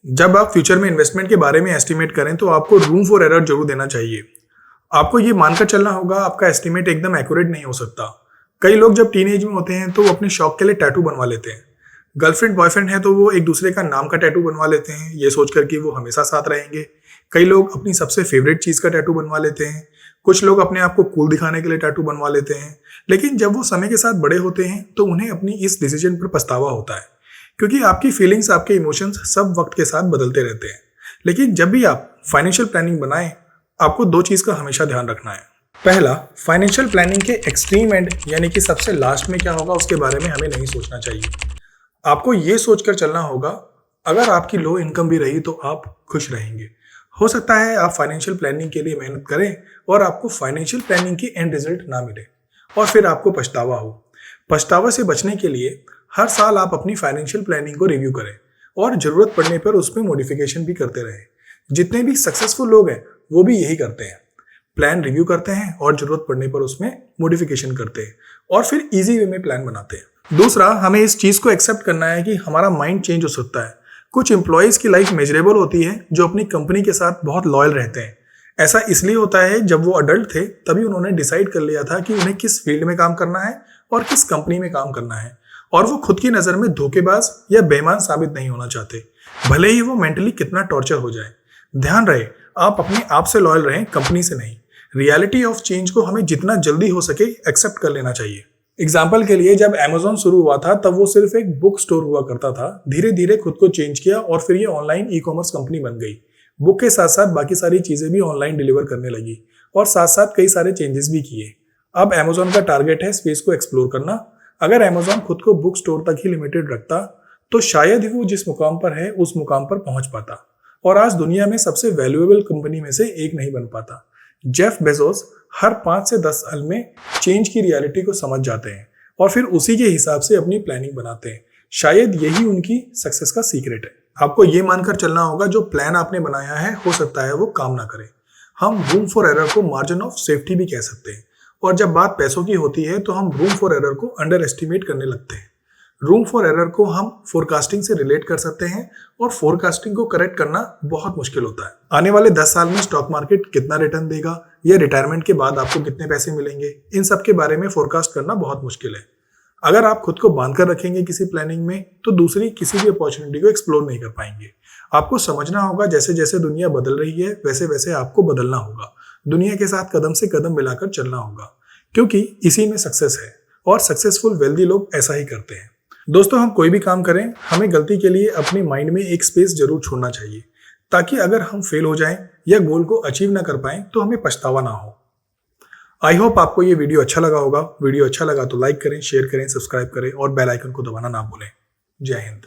जब आप फ्यूचर में इन्वेस्टमेंट के बारे में एस्टिमेट करें तो आपको रूम फॉर एरर जरूर देना चाहिए। आपको ये मानकर चलना होगा आपका एस्टिमेट एकदम एक्यूरेट नहीं हो सकता। कई लोग जब टीनेज में होते हैं तो वो अपने शौक के लिए टैटू बनवा लेते हैं। गर्लफ्रेंड बॉयफ्रेंड है तो वो एक दूसरे का नाम का टैटू बनवा लेते हैं, ये सोचकर कि वो हमेशा साथ रहेंगे। कई लोग अपनी सबसे फेवरेट चीज़ का टैटू बनवा लेते हैं। कुछ लोग अपने आप को कूल दिखाने के लिए टैटू बनवा लेते हैं। लेकिन जब वो समय के साथ बड़े होते हैं तो उन्हें अपनी इस डिसीजन पर पछतावा होता है, क्योंकि आपकी फीलिंग्स, आपके इमोशंस सब वक्त के साथ बदलते रहते हैं। लेकिन जब भी आप फाइनेंशियल प्लानिंग बनाएं, आपको दो चीज़ का हमेशा ध्यान रखना है। पहला, फाइनेंशियल प्लानिंग के एक्सट्रीम एंड यानी कि सबसे लास्ट में क्या होगा उसके बारे में हमें नहीं सोचना चाहिए। आपको ये सोचकर चलना होगा अगर आपकी लो इनकम भी रही तो आप खुश रहेंगे। हो सकता है आप फाइनेंशियल प्लानिंग के लिए मेहनत करें और आपको फाइनेंशियल प्लानिंग की एंड रिजल्ट ना मिले और फिर आपको पछतावा हो। पछतावा से बचने के लिए हर साल आप अपनी फाइनेंशियल प्लानिंग को रिव्यू करें और ज़रूरत पड़ने पर उसमें मॉडिफिकेशन भी करते रहें। जितने भी सक्सेसफुल लोग हैं वो भी यही करते हैं, प्लान रिव्यू करते हैं और ज़रूरत पड़ने पर उसमें मॉडिफिकेशन करते हैं और फिर ईजी वे में प्लान बनाते हैं। दूसरा, हमें इस चीज़ को एक्सेप्ट करना है कि हमारा माइंड चेंज हो सकता है। कुछ एम्प्लॉयज़ की लाइफ मेजरेबल होती है जो अपनी कंपनी के साथ बहुत लॉयल रहते हैं। ऐसा इसलिए होता है जब वो अडल्ट थे तभी उन्होंने डिसाइड कर लिया था कि उन्हें किस फील्ड में काम करना है और किस कंपनी में काम करना है, और वो खुद की नज़र में धोखेबाज या बेईमान साबित नहीं होना चाहते, भले ही वो मेंटली कितना टॉर्चर हो जाए। ध्यान रहे, आप अपने आप से लॉयल रहें, कंपनी से नहीं। रियलिटी ऑफ चेंज को हमें जितना जल्दी हो सके एक्सेप्ट कर लेना चाहिए। एग्जाम्पल के लिए, जब अमेजोन शुरू हुआ था तब वो सिर्फ एक बुक स्टोर हुआ करता था। धीरे धीरे खुद को चेंज किया और फिर ये ऑनलाइन ई कॉमर्स कंपनी बन गई। बुक के साथ साथ बाकी सारी चीज़ें भी ऑनलाइन डिलीवर करने लगी और साथ साथ कई सारे चेंजेस भी किए। अब अमेजोन का टारगेट है स्पेस को एक्सप्लोर करना। अगर अमेजोन खुद को बुक स्टोर तक ही लिमिटेड रखता तो शायद ही वो जिस मुकाम पर है उस मुकाम पर पहुंच पाता और आज दुनिया में सबसे वैल्यूएबल कंपनी में से एक नहीं बन पाता। जेफ बेजोस हर 5 से 10 साल में चेंज की रियलिटी को समझ जाते हैं और फिर उसी के हिसाब से अपनी प्लानिंग बनाते हैं। शायद यही उनकी सक्सेस का सीक्रेट है। आपको ये मानकर चलना होगा जो प्लान आपने बनाया है हो सकता है वो काम ना करे। हम रूम फॉर एरर को मार्जिन ऑफ सेफ्टी भी कह सकते हैं, और जब बात पैसों की होती है तो हम रूम फॉर एरर को अंडर एस्टिमेट करने लगते हैं। रूम फॉर एरर को हम फोरकास्टिंग से रिलेट कर सकते हैं और फोरकास्टिंग को करेक्ट करना बहुत मुश्किल होता है। आने वाले 10 साल में स्टॉक मार्केट कितना रिटर्न देगा या रिटायरमेंट के बाद आपको कितने पैसे मिलेंगे, इन सब के बारे में फोरकास्ट करना बहुत मुश्किल है। अगर आप खुद को बांध कर रखेंगे किसी प्लानिंग में तो दूसरी किसी भी अपॉर्चुनिटी को एक्सप्लोर नहीं कर पाएंगे। आपको समझना होगा जैसे जैसे दुनिया बदल रही है वैसे वैसे आपको बदलना होगा। दुनिया के साथ कदम से कदम मिलाकर चलना होगा, क्योंकि इसी में सक्सेस है और सक्सेसफुल वेल्दी लोग ऐसा ही करते हैं। दोस्तों, हम कोई भी काम करें हमें गलती के लिए अपने माइंड में एक स्पेस जरूर छोड़ना चाहिए, ताकि अगर हम फेल हो जाएं या गोल को अचीव ना कर पाएं तो हमें पछतावा ना हो। आई होप आपको ये वीडियो अच्छा लगा होगा। वीडियो अच्छा लगा तो लाइक करें, शेयर करें, सब्सक्राइब करें और बेल आइकन को दबाना ना भूलें। जय हिंद।